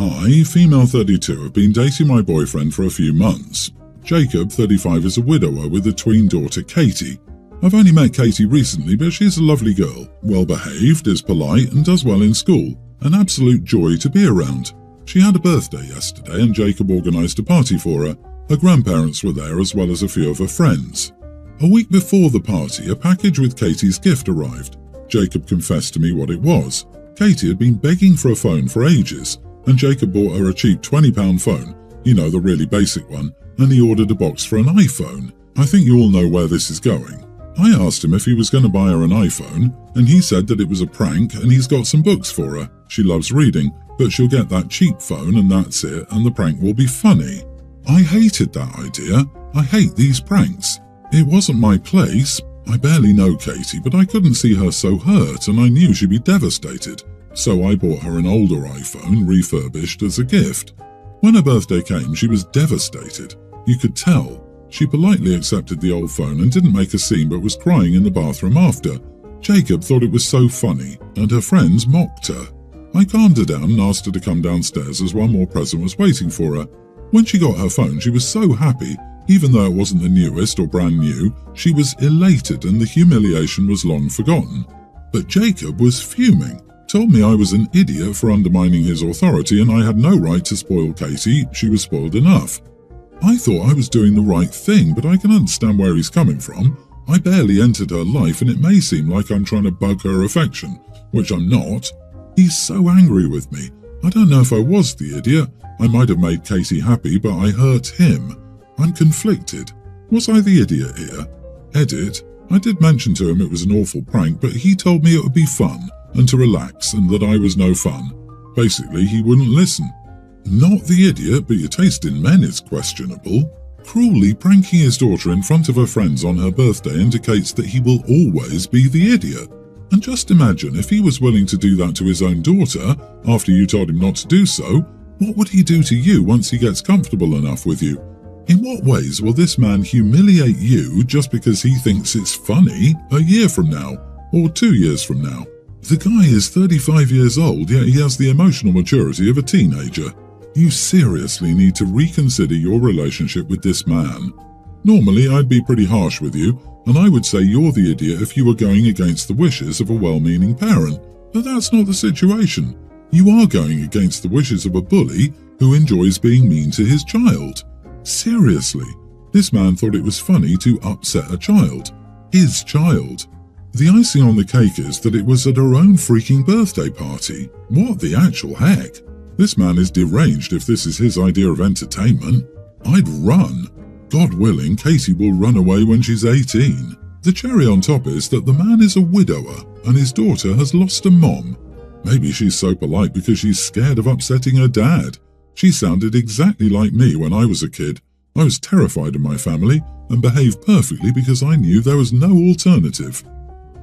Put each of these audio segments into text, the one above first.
Hi, female 32, have been dating my boyfriend for a few months. Jacob, 35, is a widower with a tween daughter, Katie. I've only met Katie recently, but she's a lovely girl, well-behaved, is polite, and does well in school. An absolute joy to be around. She had a birthday yesterday, and Jacob organised a party for her. Her grandparents were there, as well as a few of her friends. A week before the party, a package with Katie's gift arrived. Jacob confessed to me what it was. Katie had been begging for a phone for ages, and Jacob bought her a cheap £20 phone, you know, the really basic one, and he ordered a box for an iPhone. I think you all know where this is going. I asked him if he was going to buy her an iPhone, and he said that it was a prank and he's got some books for her. She loves reading, but she'll get that cheap phone and that's it, and the prank will be funny. I hated that idea. I hate these pranks. It wasn't my place. I barely know Katie, but I couldn't see her so hurt, and I knew she'd be devastated. So I bought her an older iPhone, refurbished, as a gift. When her birthday came, she was devastated. You could tell. She politely accepted the old phone and didn't make a scene, but was crying in the bathroom after. Jacob thought it was so funny, and her friends mocked her. I calmed her down and asked her to come downstairs as one more present was waiting for her. When she got her phone, she was so happy. Even though it wasn't the newest or brand new, she was elated and the humiliation was long forgotten. But Jacob was fuming, told me I was an idiot for undermining his authority and I had no right to spoil Katie, she was spoiled enough. I thought I was doing the right thing, but I can understand where he's coming from. I barely entered her life and it may seem like I'm trying to bug her affection, which I'm not. He's so angry with me. I don't know if I was the idiot. I might have made Katie happy, but I hurt him. I'm conflicted. Was I the idiot here? Edit. I did mention to him it was an awful prank, but he told me it would be fun and to relax and that I was no fun. Basically, he wouldn't listen. Not the idiot, but your taste in men is questionable. Cruelly pranking his daughter in front of her friends on her birthday indicates that he will always be the idiot. And just imagine if he was willing to do that to his own daughter after you told him not to do so, what would he do to you once he gets comfortable enough with you? In what ways will this man humiliate you just because he thinks it's funny a year from now or 2 years from now? The guy is 35 years old, yet he has the emotional maturity of a teenager. You seriously need to reconsider your relationship with this man. Normally, I'd be pretty harsh with you, and I would say you're the idiot if you were going against the wishes of a well-meaning parent. But that's not the situation. You are going against the wishes of a bully who enjoys being mean to his child. Seriously, this man thought it was funny to upset a child. His child. The icing on the cake is that it was at her own freaking birthday party. What the actual heck? This man is deranged if this is his idea of entertainment. I'd run. God willing, Katie will run away when she's 18. The cherry on top is that the man is a widower and his daughter has lost a mom. Maybe she's so polite because she's scared of upsetting her dad. She sounded exactly like me when I was a kid. I was terrified of my family and behaved perfectly because I knew there was no alternative.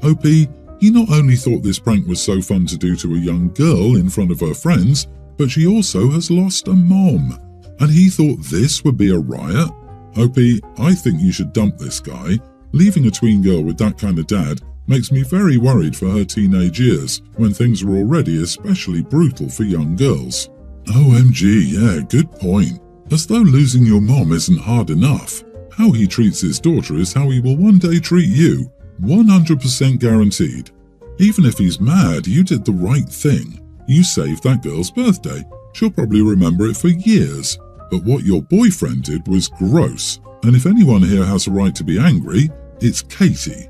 OP, he not only thought this prank was so fun to do to a young girl in front of her friends, but she also has lost a mom. And he thought this would be a riot? OP, I think you should dump this guy. Leaving a tween girl with that kind of dad makes me very worried for her teenage years, when things are already especially brutal for young girls. OMG, yeah, good point. As though losing your mom isn't hard enough. How he treats his daughter is how he will one day treat you. 100% guaranteed. Even if he's mad, you did the right thing. You saved that girl's birthday. She'll probably remember it for years. But what your boyfriend did was gross. And if anyone here has a right to be angry, it's Katie.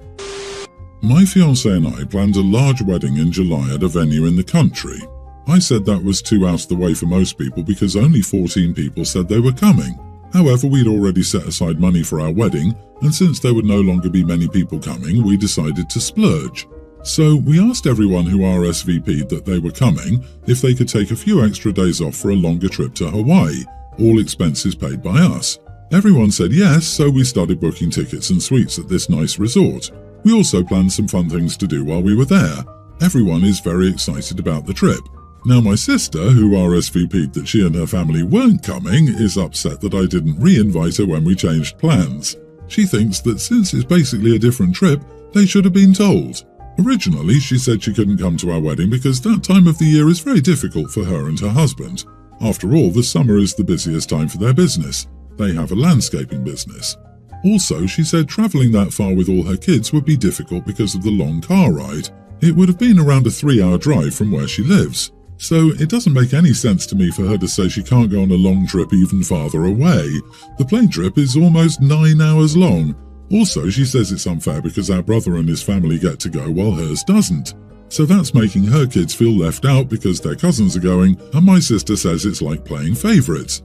My fiancé and I planned a large wedding in July at a venue in the country. I said that was too out of the way for most people because only 14 people said they were coming. However, we'd already set aside money for our wedding, and since there would no longer be many people coming, we decided to splurge. So we asked everyone who RSVP'd that they were coming if they could take a few extra days off for a longer trip to Hawaii, all expenses paid by us. Everyone said yes, so we started booking tickets and suites at this nice resort. We also planned some fun things to do while we were there. Everyone is very excited about the trip. Now my sister, who RSVP'd that she and her family weren't coming, is upset that I didn't re-invite her when we changed plans. She thinks that since it's basically a different trip, they should have been told. Originally, she said she couldn't come to our wedding because that time of the year is very difficult for her and her husband. After all, the summer is the busiest time for their business. They have a landscaping business. Also, she said travelling that far with all her kids would be difficult because of the long car ride. It would have been around a 3-hour drive from where she lives. So it doesn't make any sense to me for her to say she can't go on a long trip even farther away. The plane trip is almost 9 hours long. Also, she says it's unfair because our brother and his family get to go while hers doesn't. So that's making her kids feel left out because their cousins are going, and my sister says it's like playing favourites.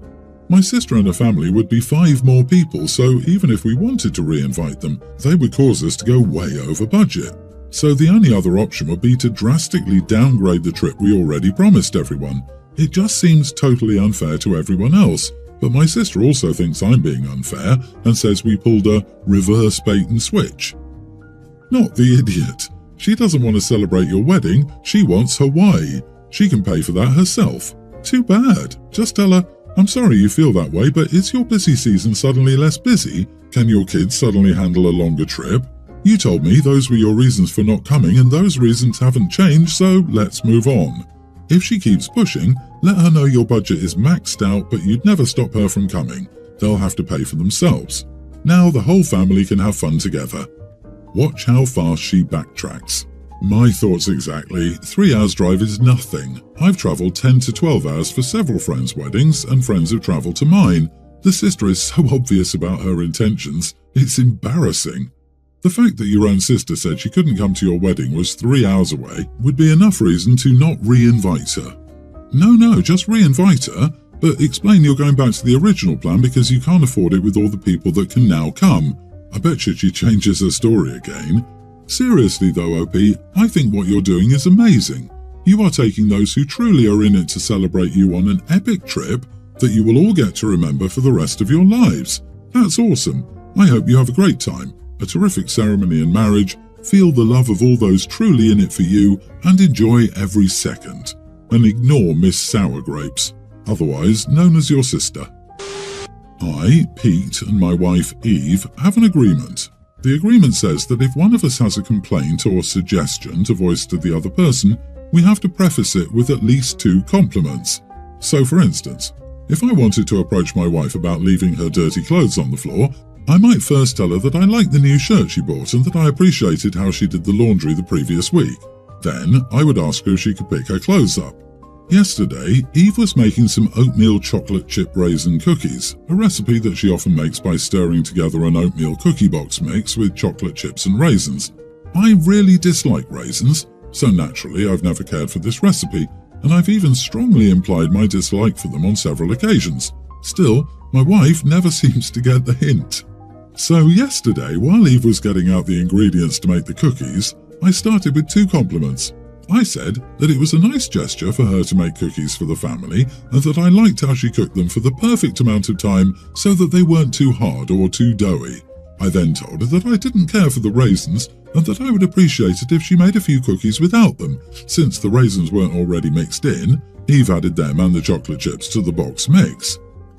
My sister and her family would be 5 more people, so even if we wanted to re-invite them, they would cause us to go way over budget. So the only other option would be to drastically downgrade the trip we already promised everyone. It just seems totally unfair to everyone else, but my sister also thinks I'm being unfair and says we pulled a reverse bait and switch. Not the idiot. She doesn't want to celebrate your wedding, she wants Hawaii. She can pay for that herself. Too bad. Just tell her, I'm sorry you feel that way, but is your busy season suddenly less busy? Can your kids suddenly handle a longer trip? You told me those were your reasons for not coming, and those reasons haven't changed, so let's move on. If she keeps pushing, let her know your budget is maxed out, but you'd never stop her from coming. They'll have to pay for themselves. Now the whole family can have fun together. Watch how fast she backtracks. My thoughts exactly. 3 hours drive is nothing. I've travelled 10 to 12 hours for several friends' weddings, and friends have travelled to mine. The sister is so obvious about her intentions, it's embarrassing. The fact that your own sister said she couldn't come to your wedding was 3 hours away would be enough reason to not re-invite her. No, just re-invite her, but explain you're going back to the original plan because you can't afford it with all the people that can now come. I bet you she changes her story again. Seriously though, OP, I think what you're doing is amazing. You are taking those who truly are in it to celebrate you on an epic trip that you will all get to remember for the rest of your lives. That's awesome. I hope you have a great time, a terrific ceremony and marriage, feel the love of all those truly in it for you, and enjoy every second. And ignore Miss Sour Grapes, otherwise known as your sister. I, Pete, and my wife Eve have an agreement. The agreement says that if one of us has a complaint or suggestion to voice to the other person, we have to preface it with at least 2 compliments. So for instance, if I wanted to approach my wife about leaving her dirty clothes on the floor, I might first tell her that I liked the new shirt she bought and that I appreciated how she did the laundry the previous week. Then I would ask her if she could pick her clothes up. Yesterday, Eve was making some oatmeal chocolate chip raisin cookies, a recipe that she often makes by stirring together an oatmeal cookie box mix with chocolate chips and raisins. I really dislike raisins, so naturally I've never cared for this recipe, and I've even strongly implied my dislike for them on several occasions. Still, my wife never seems to get the hint. So yesterday, while Eve was getting out the ingredients to make the cookies, I started with 2 compliments. I said that it was a nice gesture for her to make cookies for the family and that I liked how she cooked them for the perfect amount of time so that they weren't too hard or too doughy. I then told her that I didn't care for the raisins and that I would appreciate it if she made a few cookies without them. Since the raisins weren't already mixed in, Eve added them and the chocolate chips to the box mix.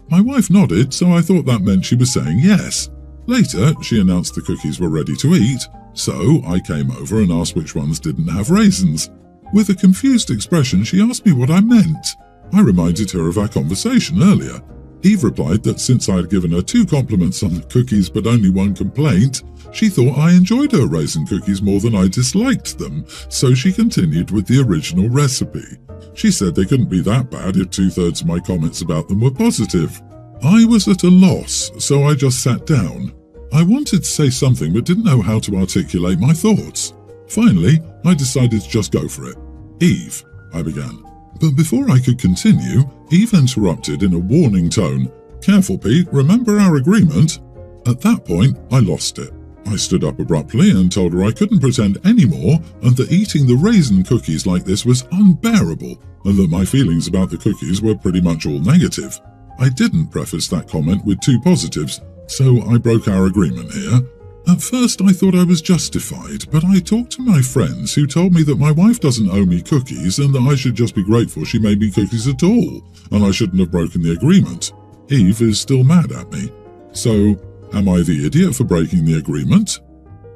My wife nodded, so I thought that meant she was saying yes. Later, she announced the cookies were ready to eat, so I came over and asked which ones didn't have raisins. With a confused expression, she asked me what I meant. I reminded her of our conversation earlier. Eve replied that since I had given her 2 compliments on the cookies but only 1 complaint, she thought I enjoyed her raisin cookies more than I disliked them, so she continued with the original recipe. She said they couldn't be that bad if 2/3 of my comments about them were positive. I was at a loss, so I just sat down. I wanted to say something but didn't know how to articulate my thoughts. Finally, I decided to just go for it. Eve, I began. But before I could continue, Eve interrupted in a warning tone. Careful, Pete, remember our agreement? At that point, I lost it. I stood up abruptly and told her I couldn't pretend anymore and that eating the raisin cookies like this was unbearable and that my feelings about the cookies were pretty much all negative. I didn't preface that comment with 2 positives, so I broke our agreement here. At first I thought I was justified, but I talked to my friends who told me that my wife doesn't owe me cookies and that I should just be grateful she made me cookies at all, and I shouldn't have broken the agreement. Eve is still mad at me. So, am I the idiot for breaking the agreement?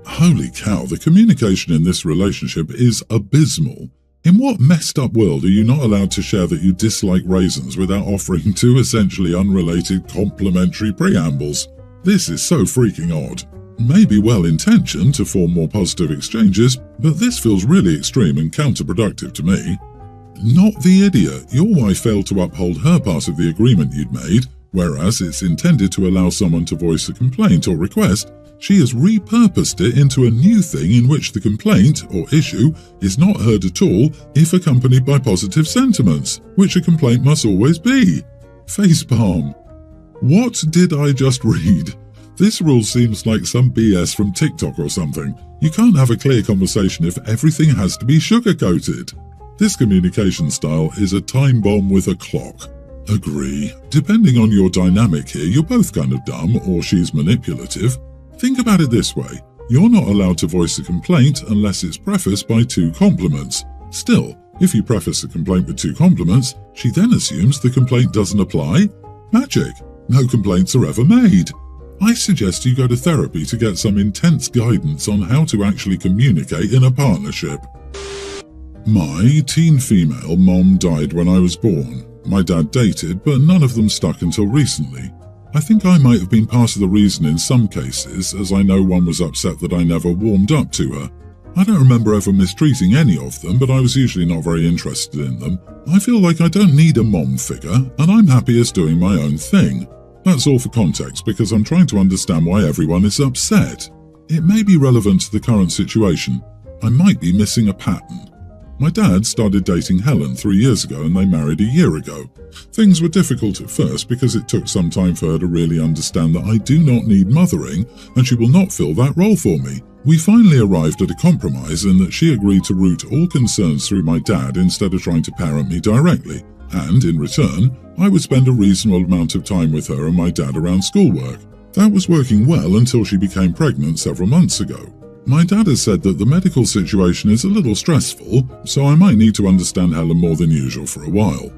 Holy cow, the communication in this relationship is abysmal. In what messed up world are you not allowed to share that you dislike raisins without offering two essentially unrelated complimentary preambles? This is so freaking odd. Maybe well-intentioned to form more positive exchanges, but this feels really extreme and counterproductive to me. Not the idiot. Your wife failed to uphold her part of the agreement you'd made, whereas it's intended to allow someone to voice a complaint or request. She has repurposed it into a new thing in which the complaint, or issue, is not heard at all if accompanied by positive sentiments, which a complaint must always be. Facepalm. What did I just read? This rule seems like some BS from TikTok or something. You can't have a clear conversation if everything has to be sugar-coated. This communication style is a time bomb with a clock. Agree. Depending on your dynamic here, you're both kind of dumb or she's manipulative. Think about it this way. You're not allowed to voice a complaint unless it's prefaced by two compliments. Still, if you preface a complaint with two compliments, she then assumes the complaint doesn't apply. Magic. No complaints are ever made. I suggest you go to therapy to get some intense guidance on how to actually communicate in a partnership. My teen female mom died when I was born. My dad dated, but none of them stuck until recently. I think I might have been part of the reason in some cases, as I know one was upset that I never warmed up to her. I don't remember ever mistreating any of them, but I was usually not very interested in them. I feel like I don't need a mom figure, and I'm happiest doing my own thing. That's all for context, because I'm trying to understand why everyone is upset. It may be relevant to the current situation. I might be missing a pattern. My dad started dating Helen 3 years ago and they married a year ago. Things were difficult at first because it took some time for her to really understand that I do not need mothering and she will not fill that role for me. We finally arrived at a compromise in that she agreed to route all concerns through my dad instead of trying to parent me directly, and in return, I would spend a reasonable amount of time with her and my dad around schoolwork. That was working well until she became pregnant several months ago. My dad has said that the medical situation is a little stressful, so I might need to understand Helen more than usual for a while.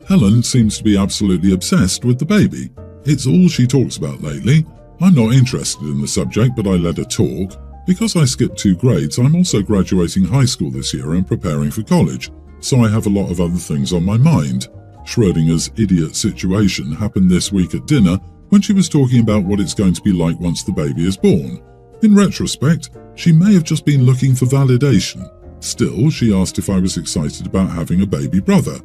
Helen seems to be absolutely obsessed with the baby. It's all she talks about lately. I'm not interested in the subject, but I let her talk. Because I skipped 2 grades, I'm also graduating high school this year and preparing for college, so I have a lot of other things on my mind. Schrodinger's idiot situation happened this week at dinner when she was talking about what it's going to be like once the baby is born. In retrospect, she may have just been looking for validation. Still, she asked if I was excited about having a baby brother.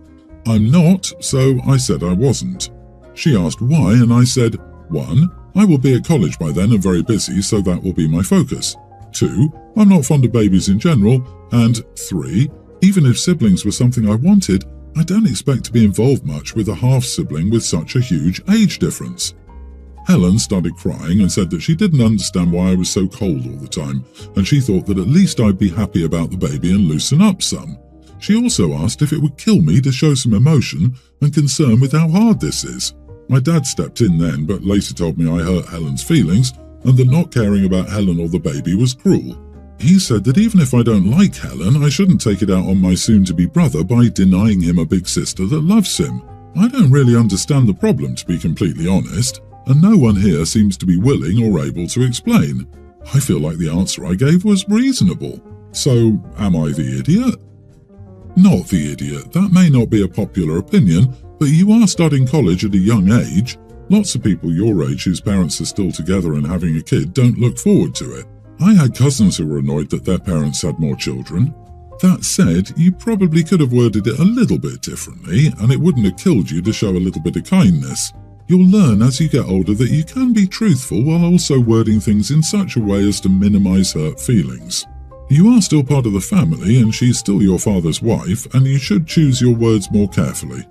I'm not, so I said I wasn't. She asked why, and I said, 1. I will be at college by then and very busy, so that will be my focus. 2. I'm not fond of babies in general. And 3. Even if siblings were something I wanted, I don't expect to be involved much with a half-sibling with such a huge age difference. Helen started crying and said that she didn't understand why I was so cold all the time, and she thought that at least I'd be happy about the baby and loosen up some. She also asked if it would kill me to show some emotion and concern with how hard this is. My dad stepped in then, but later told me I hurt Helen's feelings and that not caring about Helen or the baby was cruel. He said that even if I don't like Helen, I shouldn't take it out on my soon-to-be brother by denying him a big sister that loves him. I don't really understand the problem, to be completely honest, and no one here seems to be willing or able to explain. I feel like the answer I gave was reasonable. So, am I the idiot? Not the idiot. That may not be a popular opinion, but you are starting college at a young age. Lots of people your age whose parents are still together and having a kid don't look forward to it. I had cousins who were annoyed that their parents had more children. That said, you probably could have worded it a little bit differently, and it wouldn't have killed you to show a little bit of kindness. You'll learn as you get older that you can be truthful while also wording things in such a way as to minimize hurt feelings. You are still part of the family and she's still your father's wife, and you should choose your words more carefully.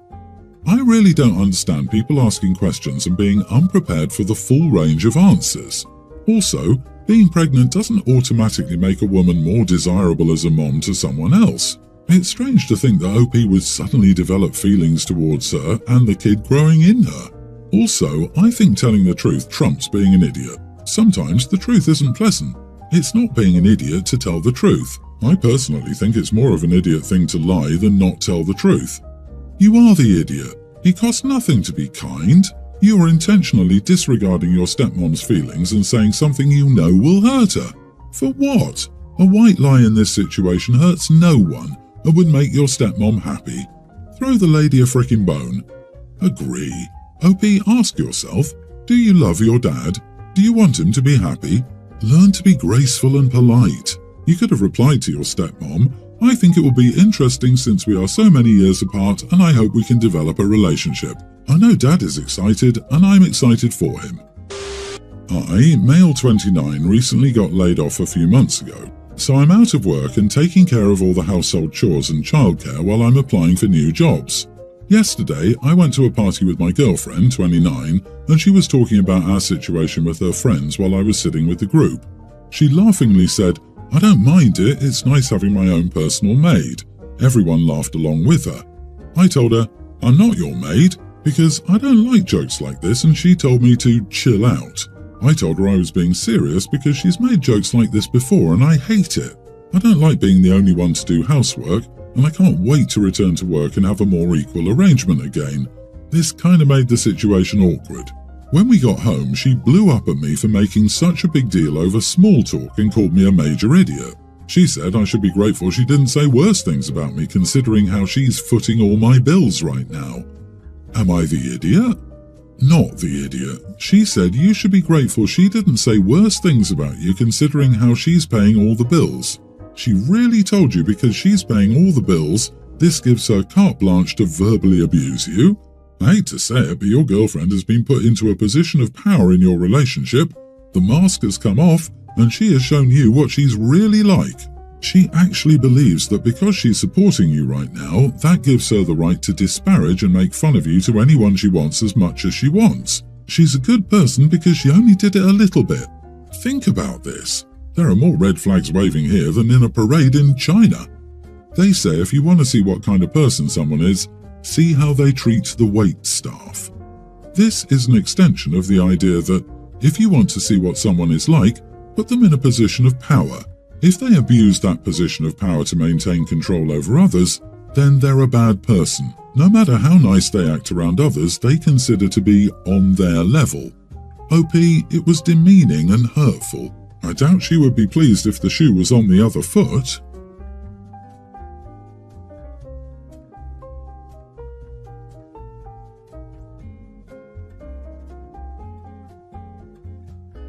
I really don't understand people asking questions and being unprepared for the full range of answers. Also, being pregnant doesn't automatically make a woman more desirable as a mom to someone else. It's strange to think that OP would suddenly develop feelings towards her and the kid growing in her. Also, I think telling the truth trumps being an idiot. Sometimes the truth isn't pleasant. It's not being an idiot to tell the truth. I personally think it's more of an idiot thing to lie than not tell the truth. You are the idiot. It costs nothing to be kind. You are intentionally disregarding your stepmom's feelings and saying something you know will hurt her. For what? A white lie in this situation hurts no one, and would make your stepmom happy. Throw the lady a frickin' bone. Agree. OP, ask yourself, do you love your dad? Do you want him to be happy? Learn to be graceful and polite. You could have replied to your stepmom, I think it will be interesting since we are so many years apart and I hope we can develop a relationship. I know Dad is excited and I'm excited for him. I, male 29, recently got laid off a few months ago, so I'm out of work and taking care of all the household chores and childcare while I'm applying for new jobs. Yesterday, I went to a party with my girlfriend, 29, and she was talking about our situation with her friends while I was sitting with the group. She laughingly said, I don't mind it, it's nice having my own personal maid. Everyone laughed along with her. I told her, I'm not your maid, because I don't like jokes like this, and she told me to chill out. I told her I was being serious because she's made jokes like this before and I hate it. I don't like being the only one to do housework, and I can't wait to return to work and have a more equal arrangement again. This kind of made the situation awkward. When we got home, she blew up at me for making such a big deal over small talk and called me a major idiot. She said I should be grateful she didn't say worse things about me considering how she's footing all my bills right now. Am I the idiot? Not the idiot. She said you should be grateful she didn't say worse things about you considering how she's paying all the bills. She really told you because she's paying all the bills, this gives her carte blanche to verbally abuse you? I hate to say it, but your girlfriend has been put into a position of power in your relationship. The mask has come off and she has shown you what she's really like. She actually believes that because she's supporting you right now, that gives her the right to disparage and make fun of you to anyone she wants as much as she wants. She's a good person because she only did it a little bit. Think about this. There are more red flags waving here than in a parade in China. They say if you want to see what kind of person someone is, see how they treat the wait staff. This is an extension of the idea that if you want to see what someone is like, put them in a position of power. If they abuse that position of power to maintain control over others, then they're a bad person. No matter how nice they act around others, they consider to be on their level. OP, it was demeaning and hurtful. I doubt she would be pleased if the shoe was on the other foot.